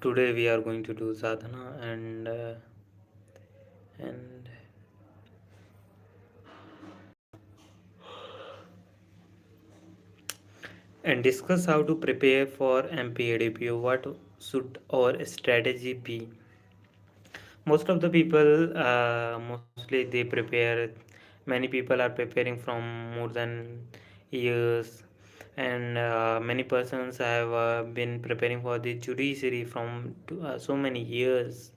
Today we are going to do sadhana and and discuss how to prepare for MP ADPO. What should our strategy be? Most of the people, mostly they prepare. Many people are preparing from more than years, and many persons have been preparing for the judiciary from so many years.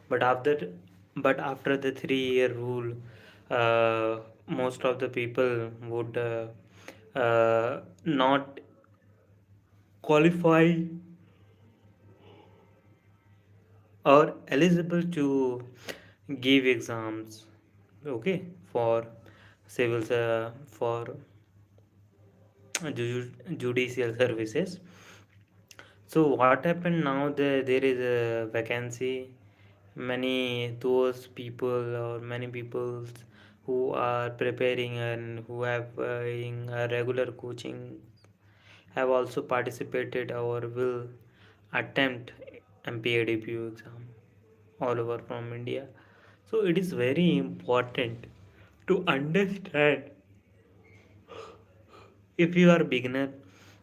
But after the 3 year rule, most of the people would not qualify or eligible to give exams, okay, for civil for judicial services. So what happened now, there is a vacancy. Many those people or many people who are preparing and who have in a regular coaching have also participated or will attempt MPADPU exam all over from India. So it is very important to understand. If you are a beginner,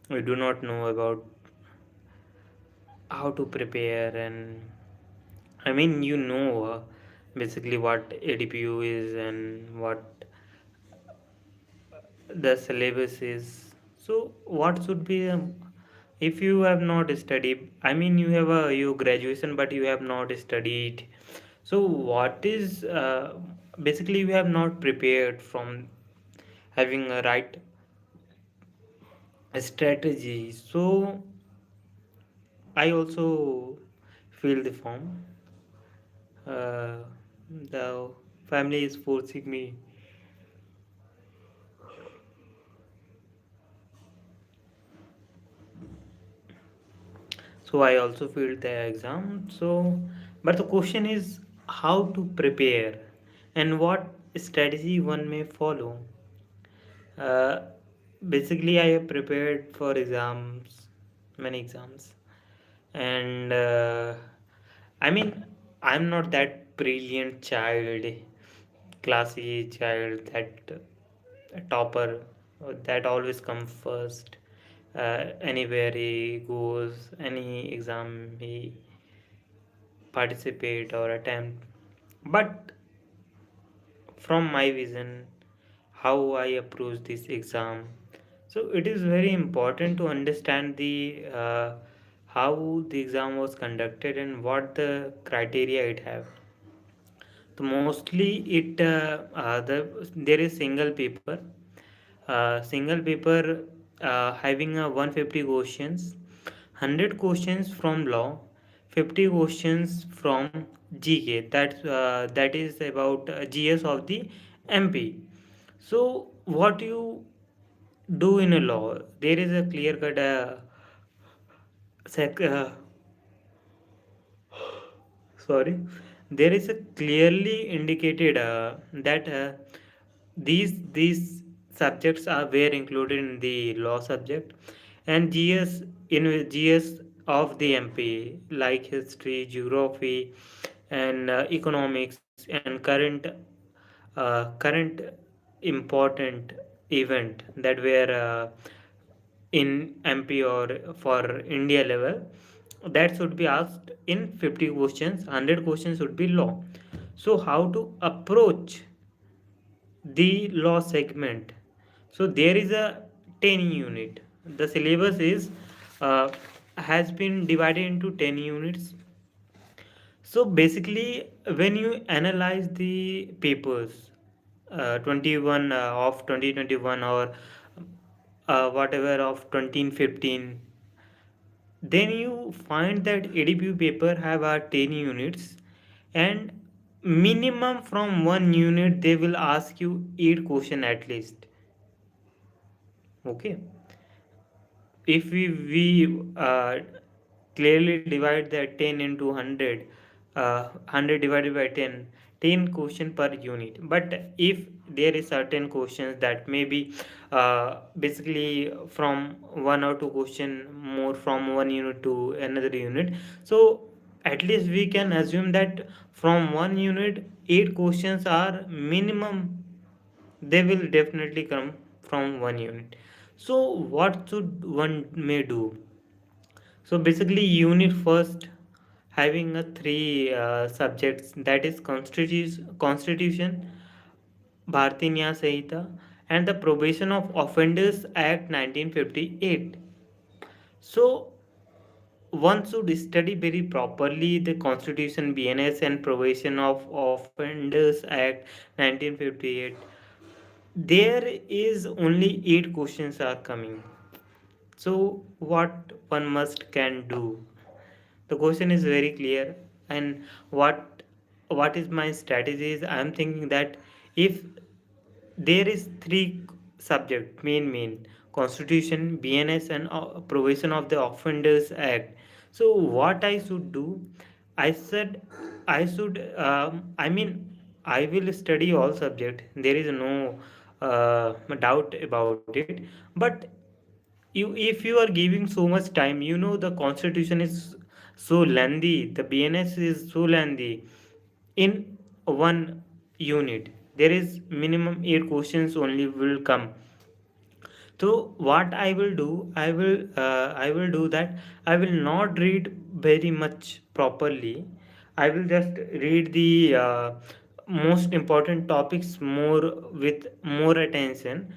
you do not know about how to prepare, and I mean, basically what ADPU is and what the syllabus is. So what should be if you have not studied, I mean, you have a your graduation but you have not studied. So what is basically you have not prepared from having a right strategy. So I also fill the form. Uh, the family is forcing me, so I also filled the exam. So, but the question is how to prepare and what strategy one may follow. Uh, Basically, I have prepared for exams, many exams, and I mean, I'm not that brilliant child, classy child, that topper that always comes first. Anywhere he goes, any exam he participate or attempt. But from my vision, how I approach this exam, so it is very important to understand the how the exam was conducted and what the criteria it have. So mostly there is single paper having a 150 questions, 100 questions from law, 50 questions from GK. That is about GS of the MP. So what you do in a law, there is a clear cut sec, sorry, there is a clearly indicated that these subjects are were included in the law subject, and GS of the MP, like history, geography, and economics, and current important event that were in MP or for India level, that should be asked in 50 questions. 100 questions should be law. So how to approach the law segment? So there is a 10 unit. The syllabus is uh, has been divided into 10 units. So basically, when you analyze the papers, 21 of 2021 or whatever of 2015, then you find that ADPU paper have 10 units, and minimum from one unit they will ask you 8 question at least. Okay, if we clearly divide that 10 into 100, 100 divided by 10, 10 question per unit. But if there is certain questions that may be basically from one or two question more from one unit to another unit, so at least we can assume that from one unit 8 questions are minimum, they will definitely come from one unit. So what should one may do? So basically unit first having a three subjects, that is constitution, Bharatiya Nyaya Sanhita, and the Probation of Offenders Act 1958. So one should study very properly the Constitution, BNS, and Probation of Offenders Act 1958. There is only 8 questions are coming. So what one must can do? The question is very clear, and what is my strategy is I am thinking that if there is three subject main constitution, BNS, and provision of the offenders act. So what I should do, I said I should I mean I will study all subject, there is no doubt about it. But if you are giving so much time, you know the constitution is so lengthy, the BNS is so lengthy. In one unit there is minimum 8 questions only will come. So what I will do, I will do that I will not read very much properly. I will just read the most important topics more with more attention,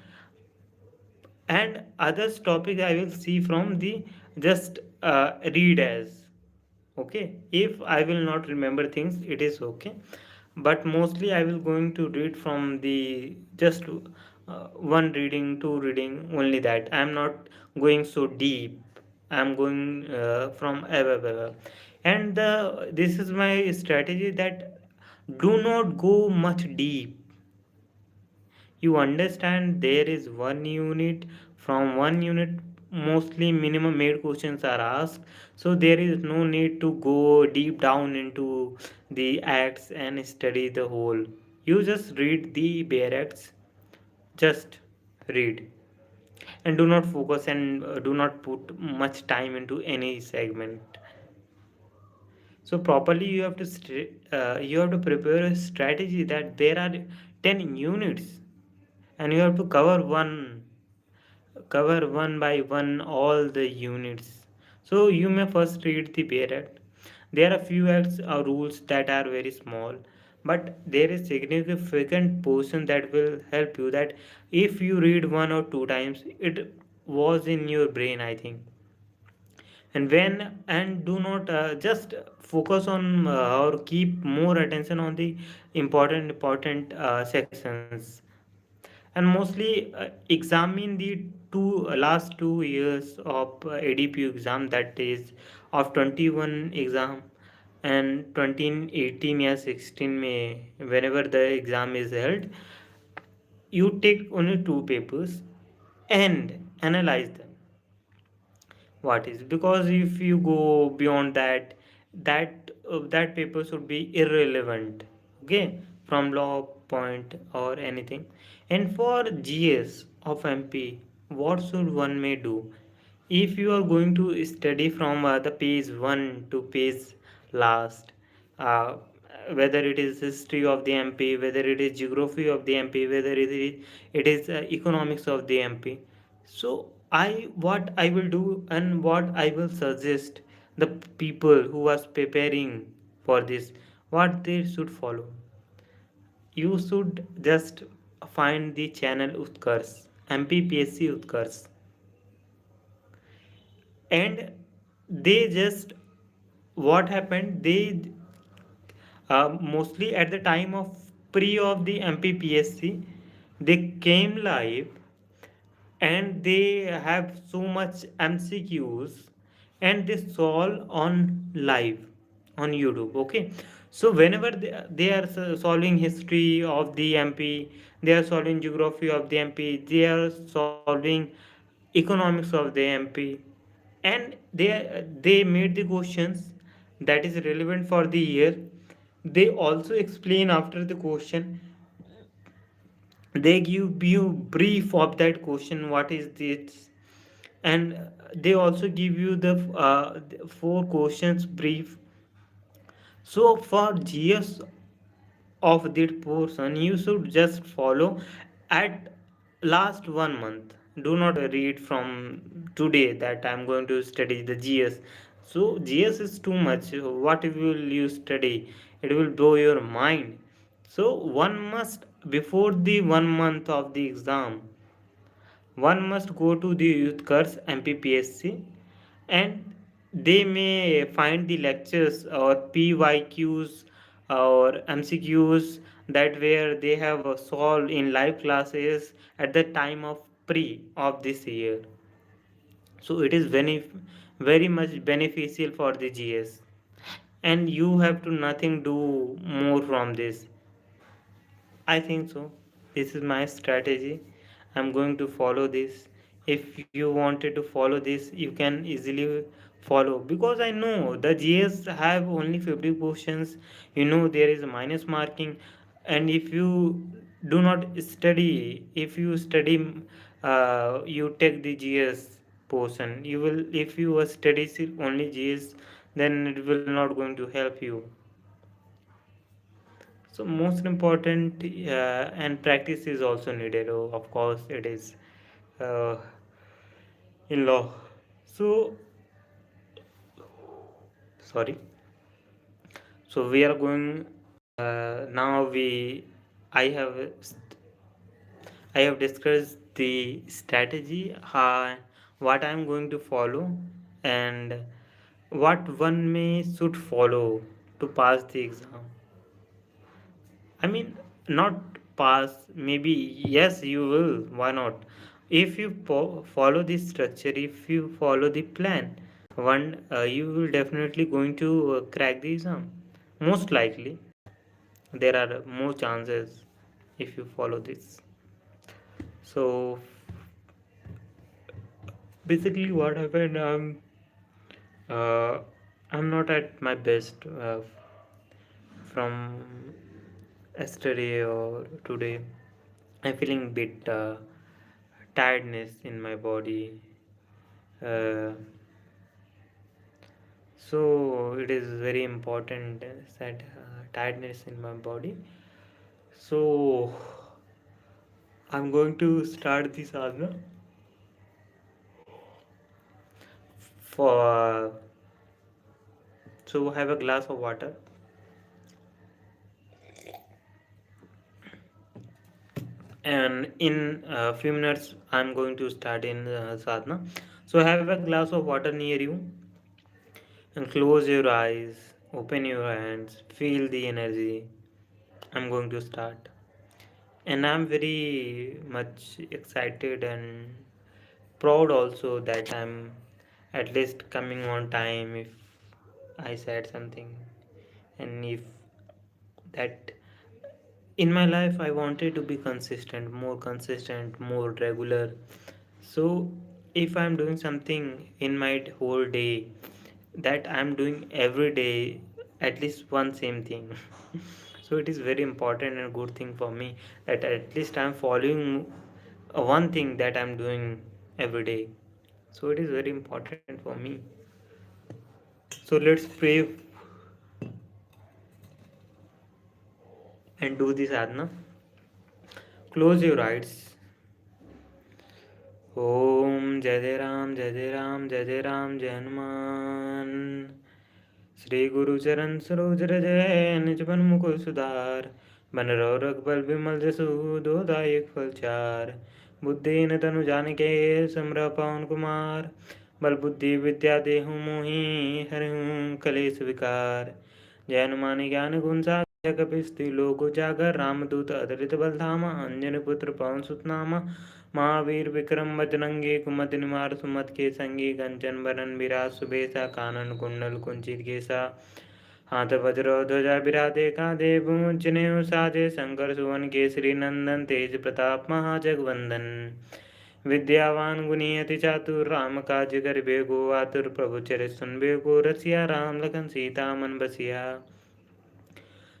and others topic I will see from the just read as. Okay, if I will not remember things it is okay, but mostly I will going to read from the just one reading, two reading, only that I am not going so deep. I am going from above. And this is my strategy, that do not go much deep. You understand there is one unit, from one unit mostly minimum 8 questions are asked, so there is no need to go deep down into the acts and study the whole. You just read the bare acts, just read, and do not focus, and do not put much time into any segment. So properly you have to prepare a strategy that there are 10 units, and you have to cover one by one all the units. So you may first read the bare act. There are few acts or rules that are very small, but there is significant portion that will help you, that if you read one or two times it was in your brain, I think. And do not just focus on or keep more attention on the important sections, and mostly examine the last 2 years of ADPO exam, that is of 21 exam and 2018 या 16 में whenever the exam is held, you take only two papers and analyze them. What is, because if you go beyond that, that paper should be irrelevant, okay, from law point or anything. And for GS of MP, what should one may do? If you are going to study from the page 1 to page last, uh, whether it is history of the MP, whether it is geography of the MP, whether it is economics of the MP. So what I will do and what I will suggest the people who was preparing for this, what they should follow. You should just find the channel Utkars, MPPSC Utkars, and they just, what happened, they mostly at the time of pre of the MPPSC, they came live, and they have so much MCQs, and they solve on live on YouTube. Okay, so whenever they are solving history of the MP, they are solving geography of the MP, they are solving economics of the MP, and they made the questions that is relevant for the year. They also explain after the question, they give you brief of that question, what is this, and they also give you the four questions brief. So for GS of that portion, you should just follow at last 1 month. Do not read from today that I'm going to study the GS. So GS is too much. What will you study? It will blow your mind. So one must, before the 1 month of the exam, one must go to the youth course MPPSC, and they may find the lectures or PYQs or MCQs that where they have solved in live classes at the time of pre of this year. So it is very much beneficial for the GS, and you have to nothing do more from this. I think so. This is my strategy. I'm going to follow this. If you wanted to follow this, you can easily follow, because I know the GS have only 50 questions. You know there is minus marking, and if you do not study, if you study, you take the GS portion. You will, if you study only GS, then it will not going to help you. So most important, and practice is also needed. Oh, of course, it is uh, in law. So sorry. So we are going now. I have discussed the strategy, what I am going to follow, and what one may should follow to pass the exam. I mean, not pass, maybe yes, you will. Why not? If you follow this structure, if you follow the plan, you will definitely going to crack the exam. Most likely, there are more chances if you follow this. So basically, what happened? Uh, I'm not at my best from yesterday or today. I'm feeling bit tiredness in my body. Uh, so it is very important that tiredness in my body. So I'm going to start this sadhana for. So have a glass of water, and in a few minutes I'm going to start in sadhana. So have a glass of water near you, and close your eyes, open your hands, feel the energy. I'm going to start, and I'm very much excited and proud also that I'm at least coming on time if I said something, and if that in my life I wanted to be consistent, more regular. So if I'm doing something in my whole day, that I'm doing every day at least one same thing. So it is very important and good thing for me that at least I'm following one thing that I'm doing every day. So it is very important for me. So let's pray and do this sadhana. Close your eyes. ओम जय जय राम, जय जय राम, जय जय राम, जय हनुमान। श्री गुरु चरण सरोज रज, निज बन मुकुर सुधार। बन रहो रघुबल विमल जसु, दो दायक फल चार। बुद्धिन तनु जानिके, समर पवन कुमार। बल बुद्धि विद्या देहु मोहि, हरिहु कलेश विकार। जय हनुमान ज्ञान गुण सागर, कपिस्ति लोक उजागर। रामदूत अतुलित बल धामा, अंजनी पुत्र पवन सुत नामा। महावीर विक्रम बजरंगी, कुमति निवार सुमति के संगी। कंचन बरन विराज सुबेसा, कानन कुंडल कुंचित केसा। हाथ वज्र ध्वजा बिराजे, कांधे भुज जनेऊ साजे। शंकर सुवन केसरी नंदन, तेज प्रताप महाजगवंदन। विद्यावान गुणी अति चातुर, राम काज करिबे को आतुर। प्रभु चरित सुनबे को रसिया, राम लखन सीता मन बसिया।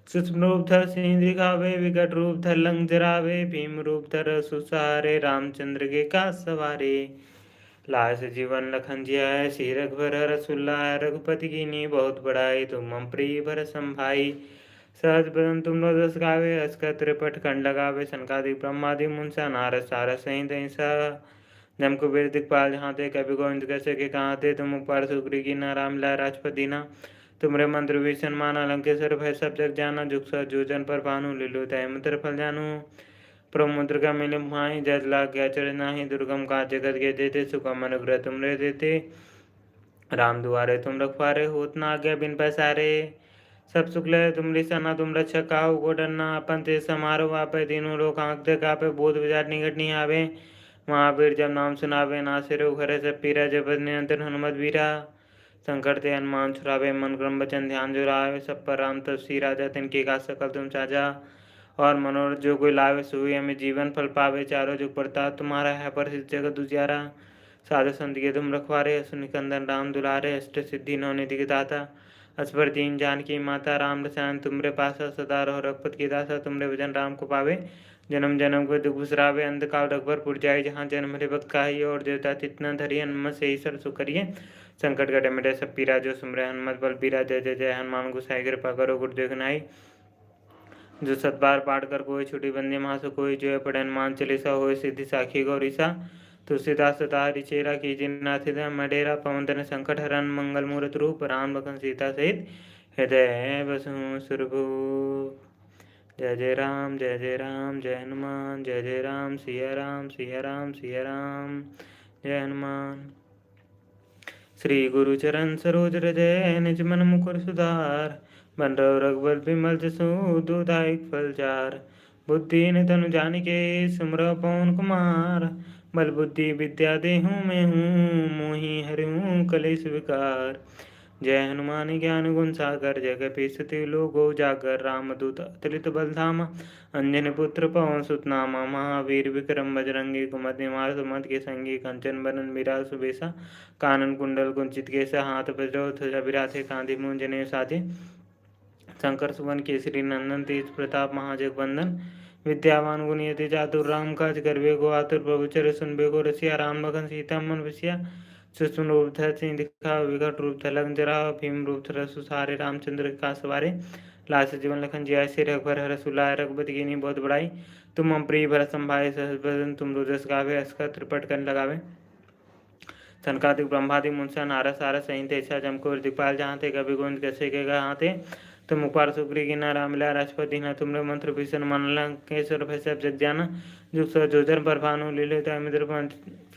सूक्ष्म रूप धर सिंह दिखावे, विकट रूप धर लंग जरावे, भीम रूप धर सुसारे, रामचंद्र के का सवारे। लास जीवन लखन जियाय, श्री रघुवर रसुल्लाय, रघुपति कीन्ही बहुत बड़ाई, तुम मम प्रिय भर संभाई। सहज बदन तुम दस गावे, अस त्रिपट खंड लगावे, सनकादिक ब्रह्मादि मुनसा, नारद सारद सहित ऐसा। जम कुबेर दिखपाल जहाँ ते, कवि गोविंद कैसे के कहाँ ते, तुम उपकार सुग्री की ना राम लाय राजपद दीना। तुमरे मंत्र भीषण माना, लंकेश्वर भय सब जग जाना, जुग सह जोजन पर भानु, लीलो तय मंत्र फल जानू। प्रमुद्र का मिल माही, जज लाग गया चढ़ नाही, दुर्गम का जगत के देते, सुगम अनुग्रह तुमरे देते। राम दुआरे तुम रखवारे, होत न आज्ञा बिन पैसारे। सब सुख लय तुम सना, तुम रक्षक काहू को डरना, अपन ते समारो आपे, तीनों लोग आंखते कापे, बोध विचार निकट नहीं आवे। महावीर जब नाम सुनावे, नासिर उखरे सब पीरा, जपत निरंतर हनुमत वीरा। संकट ते हनुमान छुड़ावे, मन क्रम वचन ध्यान जुरावे, सब पर राम तपसी राजा, तिनके का सकल तुम साजा। और मनोरथ जो कोई लावे, सोई हमें जीवन फल पावे, चारों जुग प्रताप तुम्हारा है, प्रसिद्ध जगत उजियारा। साधु संत के तुम रखवारे, असुर निकंदन राम दुलारे, अष्ट सिद्धि नौ निधि के दाता। असबर दीन जानकी माता, राम रसायन तुमरे पासा, सदा रहो रघुपत के दासा, तुमरे भजन राम को पावे। जन्म जन्म को दुख बिसरावे, अंत काल रघुबर पुर जाए, जहाँ जन्म हरे भक्त काही, और देवता तितना धरिय, हनुमत से ईश्वर सुकरिय। संकट कटे मिटे सब पीरा, जो सुमरे हनुमत बल पीरा, जय जय जय हनुमान गोसाई कृपा करो गुरुदेव नाई। जो सतबार पाठ कर कोई, छुटी बंदी महासु कोई, जो पढ़े हनुमान चालीसा, होय सिद्धि साखी गौरीसा। तुलसीदास सताहरि चेरा, कीजिए नाथ हृदय मडेरा, पवन तनय संकट हरन, मंगल मूरत रूप, राम लखन सीता सहित हृदय बसहु सुरभूप। जय जय राम जय जय राम, जय हनुमान, जय जय राम, सिया राम सिया राम सिया राम, जय हनुमान। श्री गुरु चरण सरोज हृदय, निज मन मुकुर सुधार, बन रहो रघुबर बिमल जसु, दुदायक फल चार। बुद्धिहीन तनु जानिके, सुमरो पवन कुमार, बल बुद्धि विद्या देहु में हूँ, मोहि हरिहूँ कलेश विकार। जय हनुमान ज्ञान गुण सागर, जय कपीस तिहु लोको उजागर, रामदूत अतुलित बल धामा, अंजनी पुत्र पवन सुत नामा। महावीर विक्रम बजरंगी, कुमति निवार सुमत के संगी, कंचन बरन विराज सुबेसा, कानन कुंडल कुंचित केसा, हाथ वज्र ध्वजा विराजे, कांधे मूंज जनेऊ साजे। शंकर सुवन केसरी नंदन, तेज प्रताप महाजगवंदन, विद्यावान गुणियति चातुर, राम काज करबे को आतुर, प्रभु चरित सुनबे को रसिया, राम लखन सीता मन बसिया। सूक्ष्म रूप धर सिंह दिखावे, विकट रूप धर लंक जरावे, भीम रूप धर सुसारे, रामचंद्र का सवारे। लास जीवन लखन जियाय, श्री रघुवर रसुल्लाय, रघुपति कीन्ही बहुत बड़ाई। तुम मम प्रिय भरत संभाय, सहज बदन तुम रोजस गावे, अस्कर त्रिपट कर लगावे। सनकादिक ब्रह्मादि मुनसा, नारद सारद सहित ऐसा, जमकुर दिखपाल जहाँ ते, कवि गोविंद कैसे के कहाँ ते। तुम उपकार सुग्री की ना राम मिला, राजपद दीना, तुमरे मंत्र भीषण मन लंकेश्वर भय सब जग जाना। जुग सह जोजन पर भानु, लीले मित्र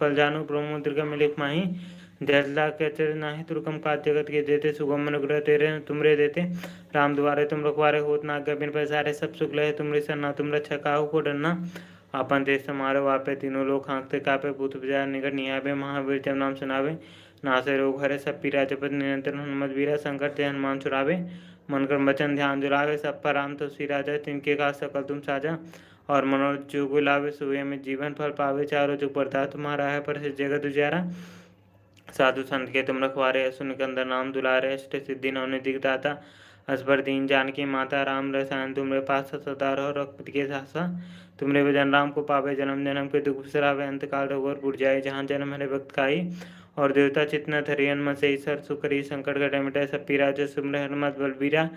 फल जानू, प्रमुद्र का मिलित माही। जयला के चर नाही, तुरकम काज जगत के देते, सुगम अनुग्रह तेरे तुमरे देते। राम दुआरे तुम रखवारे, होत न आज्ञा बिन पैसारे, सब सुख लहे तुमरे सरना, तुम रक्षा काहू को डरना। आपन देश समारो आपे, तीनों लोग हाँकते कापे, भूत विचार निकट नहीं आवे। महावीर जब नाम सुनावे, नासे रोग हरे सब पीरा, जपत निरंतर हनुमत वीरा। संकट ते हनुमान छुड़ावे, मन कर वचन ध्यान जुरावे, सब पर राम तुलसी राजा, तिनके का सकल तुम साजा। और मनोरथ जो कोई लावे, सोई में जीवन फल पावे, चारों जुग प्रताप तुम्हारा है, प्रसिद्ध जगत उजियारा। साधु संत के तुम रखवारे, असुर निकंदन नाम दुलारे, अष्ट सिद्धि नौ निधि के दाता। असबर दीन जानकी माता, राम रसायन तुमरे पास, सदा रहो रघुपति के सासा। तुमरे भजन राम को पावे, जन्म जन्म के दुख बिसरावे, अंत काल रघुवर पुर जाए, जहाँ जन्म हरे भक्त खाई। और देवता चित्त धरि हनुमत से ईश्वर सुकरी, संकट कटे मिटे सब पीरा, जो सुमरे हनुमत बलबीरा।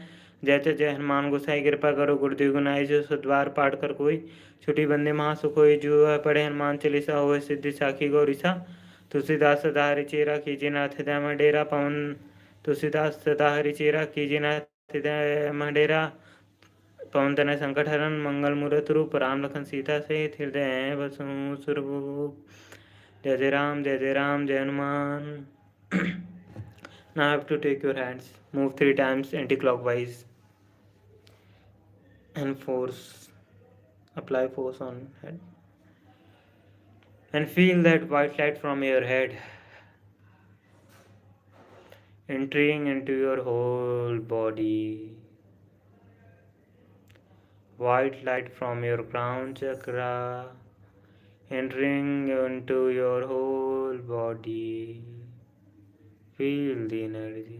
जय जय जय हनुमान गोसाई कृपा करो, गुरुदेव गुनाई जो सद्वार पाठ कर कोई। छुटी बंदे महासुख होई, जो है पढ़े हनुमान चालीसा, होय सिद्धि साखी गौरीसा। तुलसीदास सदा हरि चेरा, कीजिए नाथ हृदय में डेरा, पवन तुलसीदास सदा हरि चेरा, कीजिए नाथ हृदय में डेरा। पवन तनय संकट हरन, मंगल मूरत रूप, राम लखन सीता सहित हृदय बसहु सुरभूप। जय जय राम जय जय राम, जय Hanuman. Now I have to take your hands, move 3 times anti-clockwise and apply force on head. And feel that white light from your head entering into your whole body. White light from your crown chakra entering into your whole body. Feel the energy.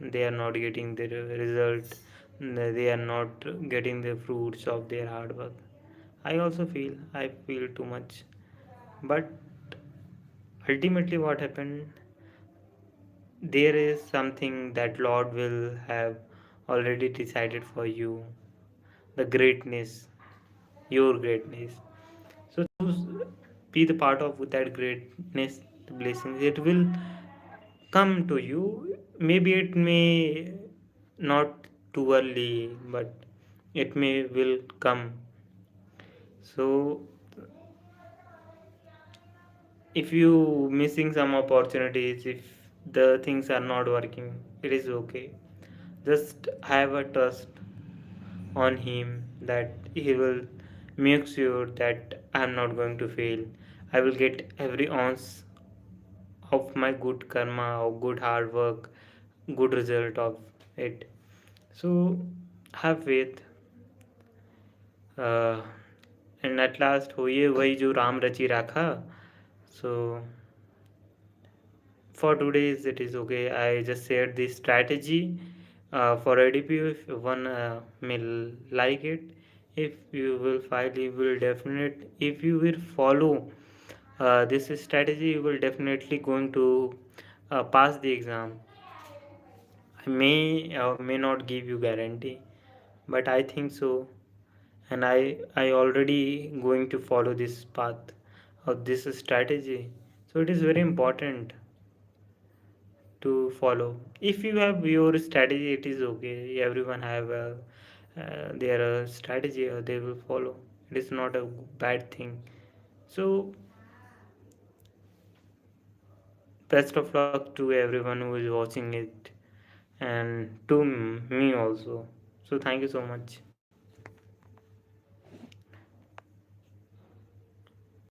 they are not getting the result, they are not getting the fruits of their hard work. I feel too much. But ultimately what happened, there is something that Lord will have already decided for you, the greatness, your greatness. So to be the part of that greatness, the blessings, it will come to you. Maybe it may not too early, but it may will come. So if you missing some opportunities, if the things are not working, it is okay. Just have a trust on him that he will make sure that I am not going to fail. I will get every ounce of my good karma, of good hard work, good result of it. So have faith, uh, and at last होइए वही जो राम रचि राखा. So for today's it is okay. I just shared this strategy for ADPO. If one may like it, if you will file, you will definite. If you will follow this strategy, you will definitely going to pass the exam. I may not give you guarantee, but I think so, and I already going to follow this path of this strategy. So it is very important to follow. If you have your strategy, it is okay. Everyone have their strategy, or they will follow. It is not a bad thing. So best of luck to everyone who is watching it, and to me also. So thank you so much.